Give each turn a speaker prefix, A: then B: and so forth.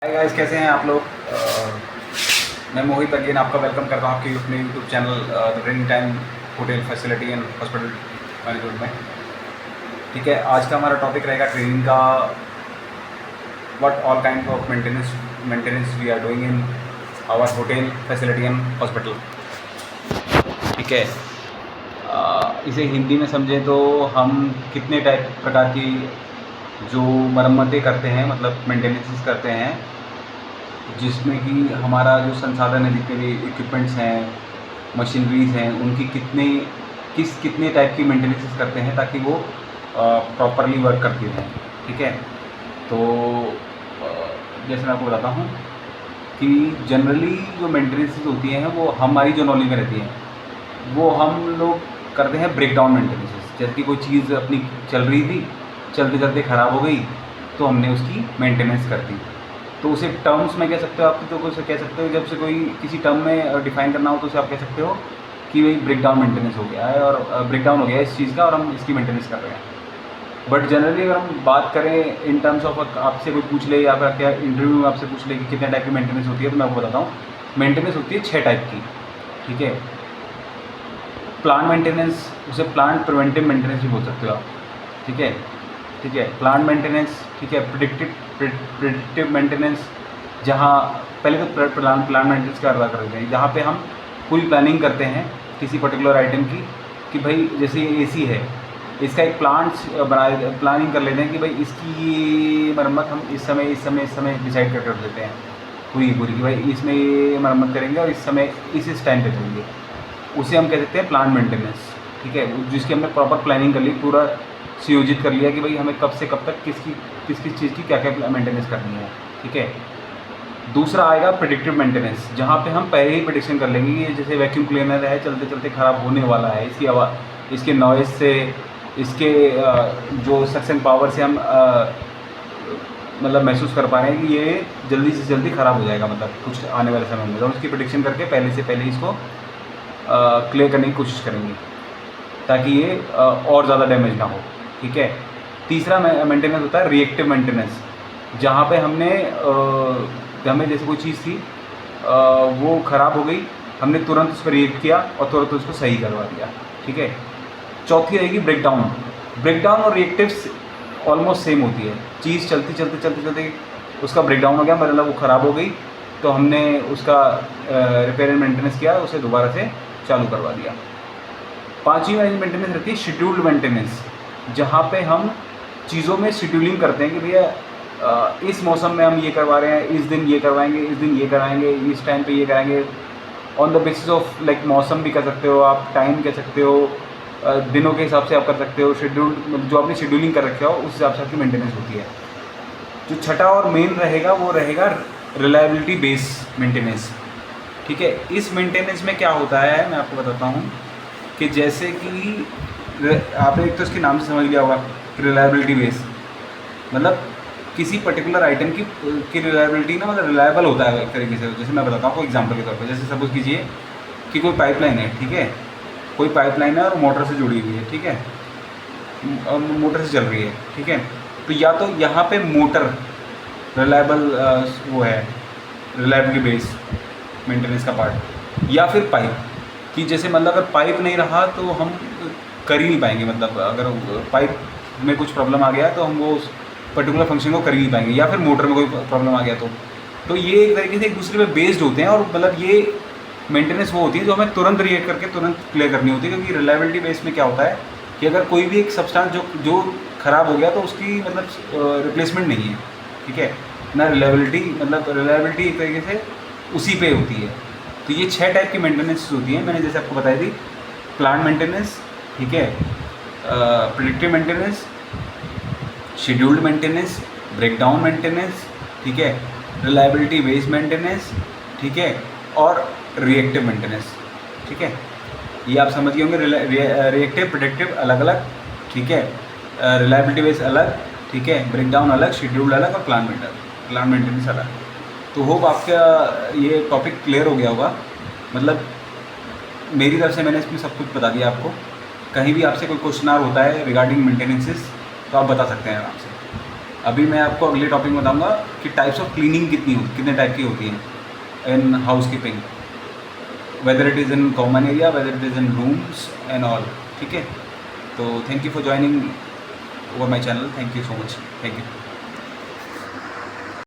A: Hi guys, कैसे हैं आप लोग। मैं मोहित अगेन आपका वेलकम करता हूँ आपके अपने YouTube channel the dream time hotel facility and hospital management में। ठीक है, आज का हमारा टॉपिक रहेगा ट्रेनिंग का। What all kind of maintenance we are doing in our hotel facility and hospital. ठीक है, इसे हिंदी में समझें तो हम कितने टाइप प्रकार की जो मरम्मतें करते हैं, मतलब मेंटेनेंस करते हैं, जिसमें कि हमारा जो संसाधन है, जितने भी इक्विपमेंट्स हैं, मशीनरीज़ हैं, उनकी कितने टाइप की मेंटेनेंस करते हैं ताकि वो प्रॉपरली वर्क करती रहें। ठीक है, तो जैसे मैं आपको बताता हूँ कि जनरली जो मेंटेनेंस होती हैं वो हमारी जो नॉलेज में रहती हैं, वो हम लोग करते हैं ब्रेक डाउन मेंटेनेंस। जैसे कि कोई चीज़ अपनी चल रही थी, चलते चलते ख़राब हो गई, तो हमने उसकी मेंटेनेंस कर दी। तो उसे टर्म्स में कह सकते हो आप, तो उसे कह सकते हो, जब से कोई किसी टर्म में डिफाइन करना हो तो उसे आप कह सकते हो कि भाई ब्रेक डाउन मेंटेनेंस हो गया है, और ब्रेक डाउन हो गया है इस चीज़ का, और हम इसकी मेंटेनेंस कर रहे हैं। बट जनरली अगर हम बात करें इन टर्म्स ऑफ, आपसे कोई पूछ ले या फिर क्या इंटरव्यू में आपसे पूछ ले कि कितने टाइप की मेंटेनेंस होती है, तो मैं आपको बताता हूँ। मेंटेनेंस होती है 6 टाइप की। ठीक है, प्लांट मेंटेनेंस, उसे प्लांट प्रिवेंटिव मेंटेनेंस भी बोल सकते हो आप। ठीक है, ठीक है, प्लांट मेंटेनेंस। ठीक है, प्रिडिक्टिव मेंटेनेंस, जहाँ पहले तो प्लांट मेंटेनेंस का अदा कर देते हैं, जहाँ पे हम पूरी प्लानिंग करते हैं किसी पर्टिकुलर आइटम की, कि भाई जैसे ये एसी है, इसका एक प्लानिंग कर लेते हैं कि भाई इसकी ये मरम्मत हम इस समय डिसाइड कर देते हैं पूरी कि भाई इसमें ये मरम्मत करेंगे और इस समय इस टाइम पे करेंगे। उसे हम कह सकते हैं प्लांट मेंटेनेंस। ठीक है, जिसकी हमने प्रॉपर प्लानिंग कर ली, पूरा सुयोजित कर लिया कि भाई हमें कब से कब तक किस चीज़ की क्या क्या मेंटेनेंस करनी है। ठीक है, दूसरा आएगा प्रेडिक्टिव मेंटेनेंस, जहाँ पे हम पहले ही प्रेडिक्शन कर लेंगे कि जैसे वैक्यूम क्लीनर है, चलते चलते ख़राब होने वाला है, इसकी आवाज़, इसके नॉइज़ से, इसके जो सक्शन पावर से हम मतलब महसूस कर पा रहे हैं कि ये जल्दी से जल्दी ख़राब हो जाएगा, मतलब कुछ आने वाले समय में, तो उसकी प्रेडिक्शन करके पहले से पहले इसको क्लियर करने की कोशिश करेंगे ताकि ये और ज़्यादा डैमेज ना हो। ठीक है, तीसरा मेंटेनेंस होता है रिएक्टिव मेंटेनेंस, जहाँ पे हमें जैसे कोई चीज़ थी, वो ख़राब हो गई, हमने तुरंत उस पर रिएक्ट किया और तुरंत उसको सही करवा दिया। ठीक है, चौथी रहेगी ब्रेकडाउन और रिएक्टिव्स ऑलमोस्ट सेम होती है। चीज़ चलते उसका ब्रेकडाउन हो गया, मतलब वो ख़राब हो गई, तो हमने उसका रिपेयर एंड मेंटेनेंस किया, उसे दोबारा से चालू करवा दिया। पाँचवीं वाली मेंटेनेंस रहती है शेड्यूल्ड मेंटेनेंस, जहाँ पे हम चीज़ों में शेड्यूलिंग करते हैं कि भैया इस मौसम में हम ये करवा रहे हैं, इस दिन ये करवाएंगे, इस दिन ये कराएंगे, इस टाइम पे ये कराएंगे, on the basis of like मौसम भी कर सकते हो आप, टाइम कह सकते हो, दिनों के हिसाब से आप कर सकते हो। शेड्यूल जो आपने शेड्यूलिंग कर रखा हो उस हिसाब से आपकी मेंटेनेंस होती है। जो छठा और मेन रहेगा वो रहेगा रिलायबिलिटी बेस मेंटेनेंस। ठीक है, इस मेंटेनेंस में क्या होता है मैं आपको बताता हूँ कि जैसे कि आपने एक तो इसके नाम से समझ लिया होगा, रिलायबिलिटी बेस मतलब किसी पर्टिकुलर आइटम की रिलायबिलिटी ना, मतलब रिलायबल होता है एक तरीके से। जैसे मैं बताता हूँ कोई एग्जांपल के तौर पे, जैसे सपोज कीजिए कि कोई पाइपलाइन है। ठीक है, कोई पाइपलाइन है और मोटर से जुड़ी हुई है। ठीक है, मोटर से चल रही है। ठीक है, तो या तो यहाँ पे मोटर रिलायबल वो है, रिलायबिलिटी बेस मेंटेनेंस का पार्ट, या फिर पाइप कि जैसे मतलब अगर पाइप नहीं रहा तो हम कर ही नहीं पाएंगे, मतलब अगर पाइप में कुछ प्रॉब्लम आ गया तो हम वो उस पर्टिकुलर फंक्शन को कर ही नहीं पाएंगे, या फिर मोटर में कोई प्रॉब्लम आ गया तो ये एक तरीके से एक दूसरे पे बेस्ड होते हैं। और मतलब ये मेंटेनेंस वो होती है जो हमें तुरंत रिएक्ट करके तुरंत क्लियर करनी होती है, क्योंकि रिलायबिलिटी बेस में क्या होता है कि अगर कोई भी एक सब्सटेंस जो ख़राब हो गया तो उसकी मतलब रिप्लेसमेंट नहीं है। ठीक है ना, रिलायबिलिटी एक तरीके से उसी पे होती है। तो ये 6 टाइप की मेंटेनेंस होती हैं, मैंने जैसे आपको बताई थी। प्लांट मेंटेनेंस, ठीक है, predictive maintenance, scheduled maintenance, breakdown maintenance, ठीक है, रिलायबिलिटी बेस्ड मेंटेनेंस, ठीक है, और रिएक्टिव मेंटेनेंस। ठीक है, ये आप समझ गए होंगे। रिएक्टिव प्रेडिक्टिव अलग अलग, ठीक है, रिलायबिलिटी बेस्ड अलग, ठीक है, ब्रेकडाउन अलग, शेड्यूल्ड अलग, और प्लांट मेंटेनेंस अलग। तो होप आपका ये टॉपिक क्लियर हो गया होगा। मतलब मेरी तरफ से मैंने इसमें सब कुछ बता दिया आपको। कहीं भी आपसे कोई क्वेश्चन होता है रिगार्डिंग मेंटेनेंसेस तो आप बता सकते हैं आराम से। अभी मैं आपको अगले टॉपिक में बताऊंगा कि टाइप्स ऑफ क्लीनिंग कितने टाइप की होती हैं in house keeping, whether it is in common area, whether it is in rooms and all. ठीक है, तो thank you for joining over my channel, thank you so much, thank you.